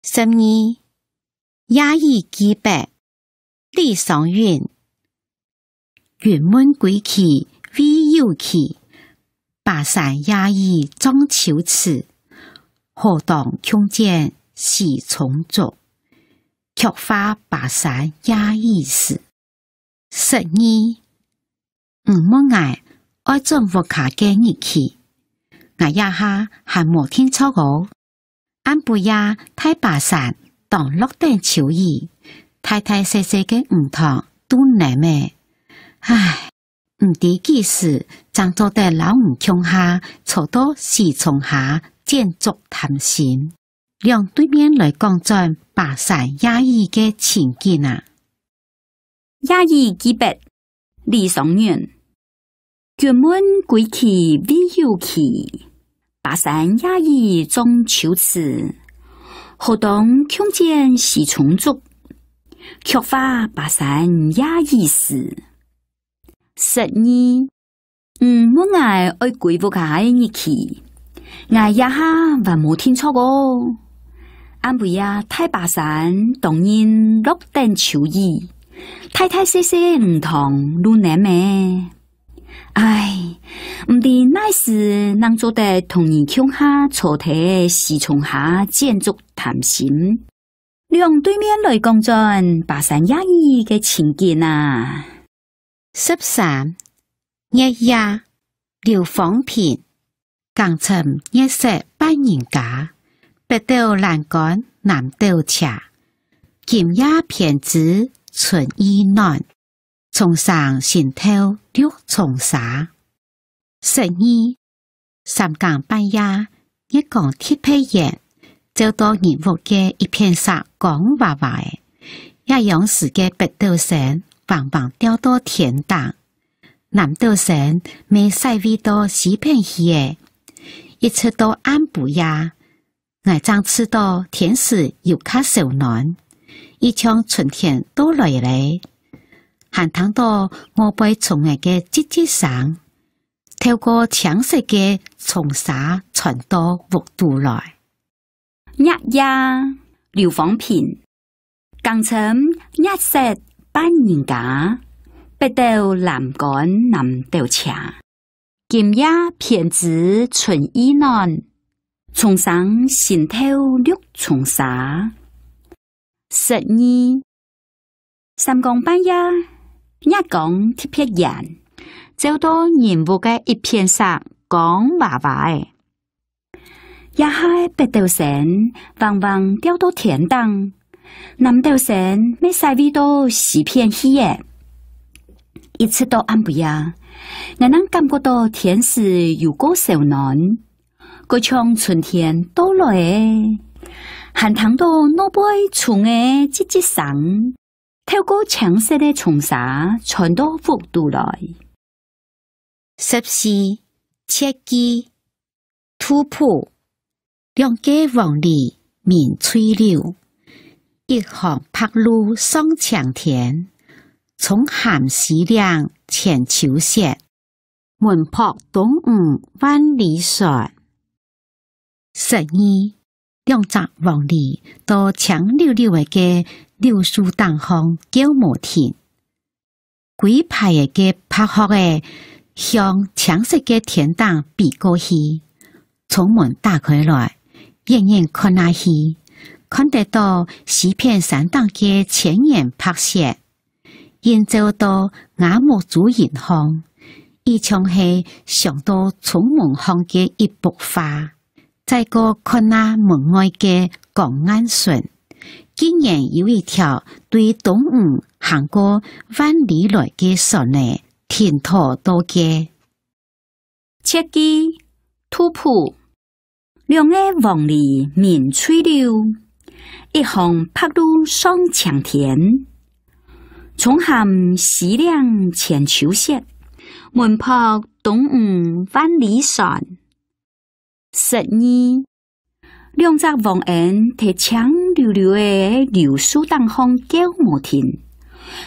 12. 野意基白，李商运。云门归去未有期，巴山野意中秋池。河荡穷涧喜从足，菊花巴山野意时。12. 冇爱爱种佛卡嘅日期，我也下还冇聽錯過。俺不也太巴山當落定秋意，太太細細嘅梧桐都難咩？唉，唔知幾時將做得老吳窮下，坐到西松下建築談心，讓對面來講轉巴山野意嘅情景啊！野意基白，李商運。雲門歸去未有期，巴山野意中秋池。河蕩窮涧喜從足，菊花巴山野意時。12. 冇愛愛歸佛卡嘅日期，我也下還冇聽錯過。俺不也太巴山當年落定秋意，太太細細梧桐路難咩？唉，唔知乃是能做得同年鄉下坐睇西松下建築談心，讓對面來講轉巴山野意嘅情景啊！13. 日夜劉方平，江城日色扮人家，北斗欄杆南斗斜，今夜偏知春意暖。從上心頭綠重紗。12. 三更半夜，一講鐵皮煙，就到人屋嘅一片沙光滑滑嘅，一樣時嘅北斗星棒棒掉到天當，南斗星未細微到西片去嘅，一直到暗不夜，我將知道天時又較少暖，一場春天都來咧。還聽到我被蟲兒嘅吱吱聲，透過牆色嘅松紗傳到屋度來。日夜劉方平，江城日色扮人家，北斗欄杆南斗斜，今夜偏知春意暖，從上心頭綠重紗。12. 三更半夜。一講鐵皮煙，走到人屋嘅一片沙光滑滑嘅，也係北斗星往往掉到天當，南斗星未細微到西片去嘅，一直到暗不呀，我能感覺到天時有個少暖，嗰場春天到來嘅，還聽到那杯蟲嘅吱吱聲。透過牆色的松紗傳到屋度來。14. 切記突破，兩家黃鸝鳴翠柳，一行白鷺上青天，從鹹溪嶺淺秋色，門泊東吳萬里船。12. 兩隻黃鸝到青溜溜嘅柳樹當空叫無停，幾排嘅拍殼嘅向橙色嘅天當比過去，從門打開來，遠遠看下去，看得到西片山當嘅千岩拍石，沿走到雅木主人巷，一場係上到從門巷嘅一幅畫，再過看下門外嘅港岸順。竟然有一條對東吳行過萬里來嘅船呢，停妥到嘅。切記突破，兩個黃鸝鳴翠柳，一行白鷺上青天，從鹹溪嶺淺秋色，門泊東吳萬里船。12. 兩隻黃鶯喺青溜溜嘅柳樹當空叫無停，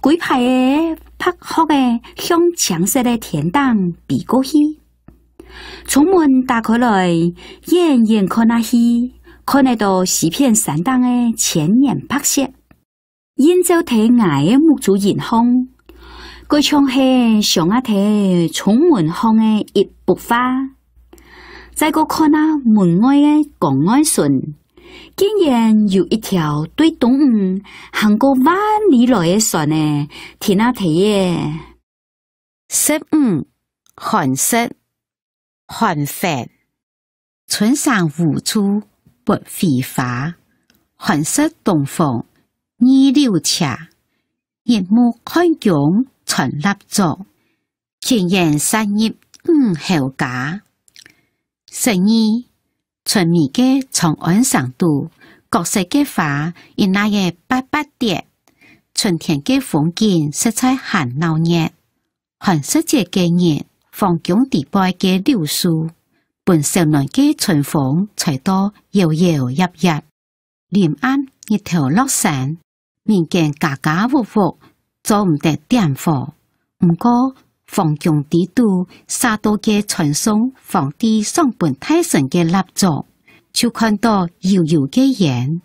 幾排嘅拍殼嘅向橙色嘅天當比過去，從門打開來，遠遠看下去，看得到西片山当的千年拍摄，映照睇崖的木族人风，佢像是上一睇充滿風的一幅畫。再個看那門外的江岸順，竟然有一條對動物行過萬里來的船呢，天啊睇耶15寒色寒飯，春上無處不飛花，寒色東風二柳斜，日暮看蛹傳蠟燭，前言三葉後家。12春眠嘅長安上都，各色嘅花因那嘢八八疊，春天嘅風景色彩很鬧熱，寒色節嘅熱，風景地帶嘅柳樹，伴少年嘅春風吹到搖搖曳曳，林暗日頭落山，民間家家戶戶做唔得點火，唔過風景地度灑到嘅傳送皇帝上本太神嘅蠟燭，就看到悠悠嘅煙，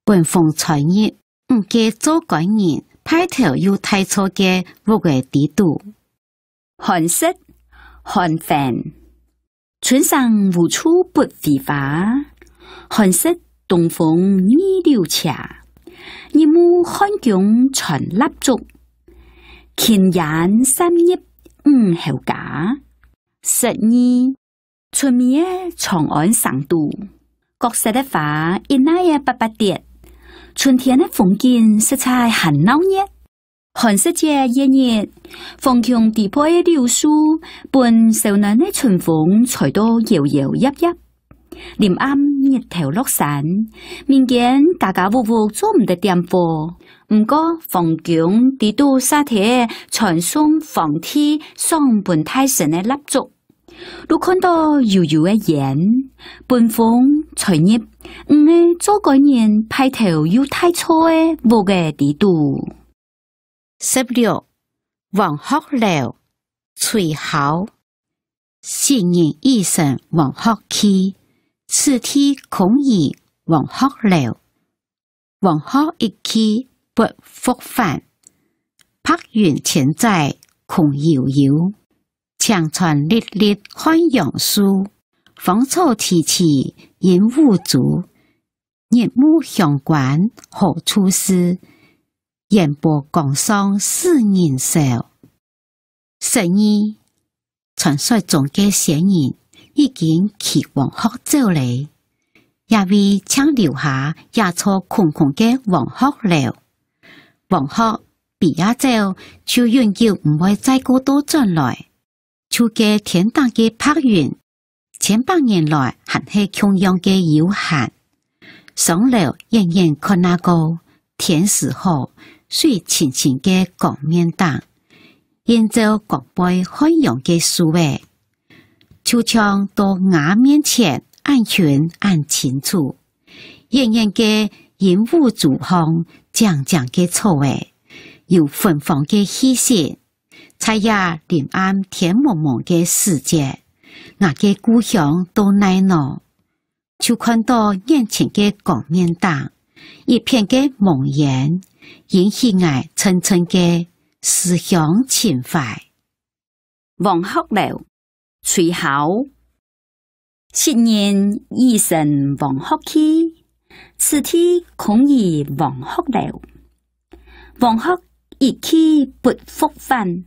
本風吹熱，唔記做改人，派頭又太錯嘅屋嘅地度。寒色寒飯，春上無處不飛花，寒色東風二柳斜，日暮看蛹傳蠟燭，前言三葉後家。12春眠嘅長安上都，各色嘅花因那嘢八八疊，春天嘅風景色彩很鬧熱，寒色節炎熱，風景地坡嘅柳樹，伴少年嘅春風吹到搖搖曳曳，林暗日頭落山，民間家家戶戶做唔得點火，唔過風景地度沙鐵傳送皇帝上本太神嘅蠟燭，都看到悠悠嘅煙，本風吹熱，做個人派頭又太錯嘅無嘅地度。16黃鶴樓翠毫，新年一生黃鶴期，此天空疑黃鶴樓，黃鶴一去不復返，白雲千載空悠悠，長船歷歷看楊樹，芳草萋萋引霧足，日暮鄉關何處是，煙波江上思人少。12傳說中嘅仙人已經去黃鶴走嚟，也為請留下野草空空嘅黃鶴樓。黃鶴比亞走，就永遠唔會再過多轉來。就嘅天當嘅白雲，千百年來還係同樣嘅悠閒。上樓遠遠看那個天時好，水清清嘅光面當，沿着光背海洋嘅樹尾，就像到瓦面前按群按清楚，遠遠嘅煙霧燭紅，漸漸嘅草味，有芬芳嘅氣息，才也林暗天蒙蒙嘅世界，我嘅故鄉都奈喏，就看到眼前嘅光面當，一片嘅夢魘，引起我層層嘅思鄉情懷。黃鶴樓翠毫，新年一生黃鶴期，此天空疑黃鶴樓，黃鶴一去不復返，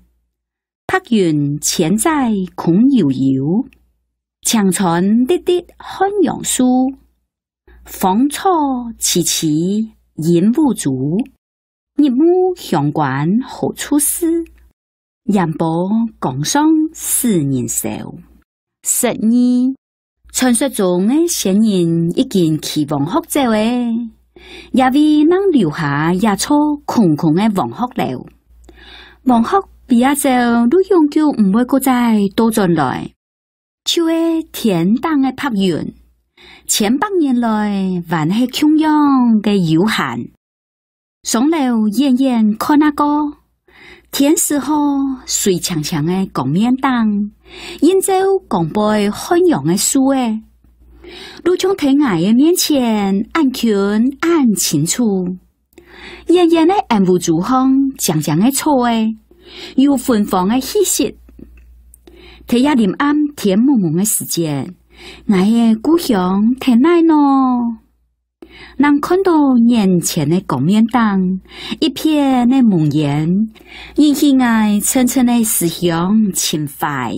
白雲千載空悠悠，長船歷歷看楊樹，芳草萋萋引霧足，日暮鄉關何處是，煙波江上思人少。12傳說中嘅仙人已經去黃鶴走誒，也為能留下野草空空嘅黃鶴樓。黃鶴比亞走都永久唔會過再多轉來，就係天當嘅白雲，千百年來還係同樣嘅悠閒。上樓遠遠看那個天時好，水長長嘅光面當，映照光背海洋嘅樹誒，路从天涯的面前按拳按清楚，远远的按不住风，长长的草诶，有芬芳的气息。睇下临暗天蒙蒙的时间，我的故乡在哪呢？能看到眼前的光明灯，一片的梦魇，引起我层层的思乡情怀。